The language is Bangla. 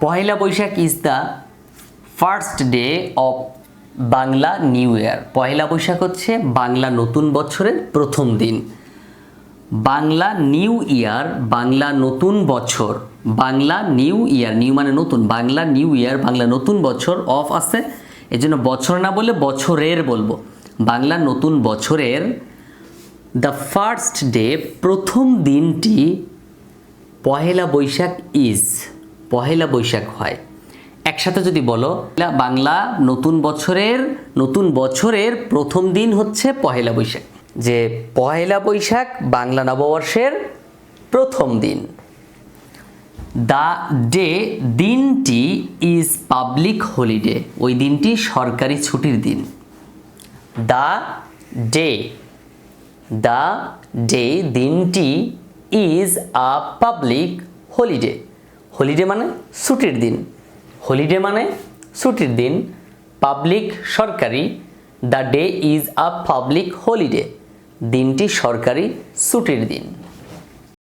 Pohela Boishakh is the first day of Bangla new year. Pohela Boishakh হচ্ছে বাংলা নতুন বছরের প্রথম দিন। বাংলা নিউ ইয়ার, বাংলা নতুন বছর, বাংলা নিউ ইয়ার, নিউ মানে নতুন, বাংলা নিউ ইয়ার, বাংলা নতুন বছর, অফ আছে এই জন্য বছর না বলে বছরের বলবো। বাংলা নতুন বছরের দ্য ফার্স্ট ডে, প্রথম দিনটি, পহেলা বৈশাখ ইজ, পহেলা বৈশাখ হয়। একসাথে যদি বলো, বাংলা নতুন বছরের প্রথম দিন হচ্ছে পহেলা বৈশাখ, যে পহেলা বৈশাখ বাংলা নববর্ষের প্রথম দিন। দ্য ডে, দিনটি, ইজ পাবলিক হলিডে, ওই দিনটি সরকারি ছুটির দিন। দ্য ডে, দ্য ডে, দিনটি, is a public holiday, holiday মানে ছুটির দিন, হলিডে মানে ছুটির দিন, পাবলিক সরকারি, the day is a public holiday, দিনটি সরকারি ছুটির দিন।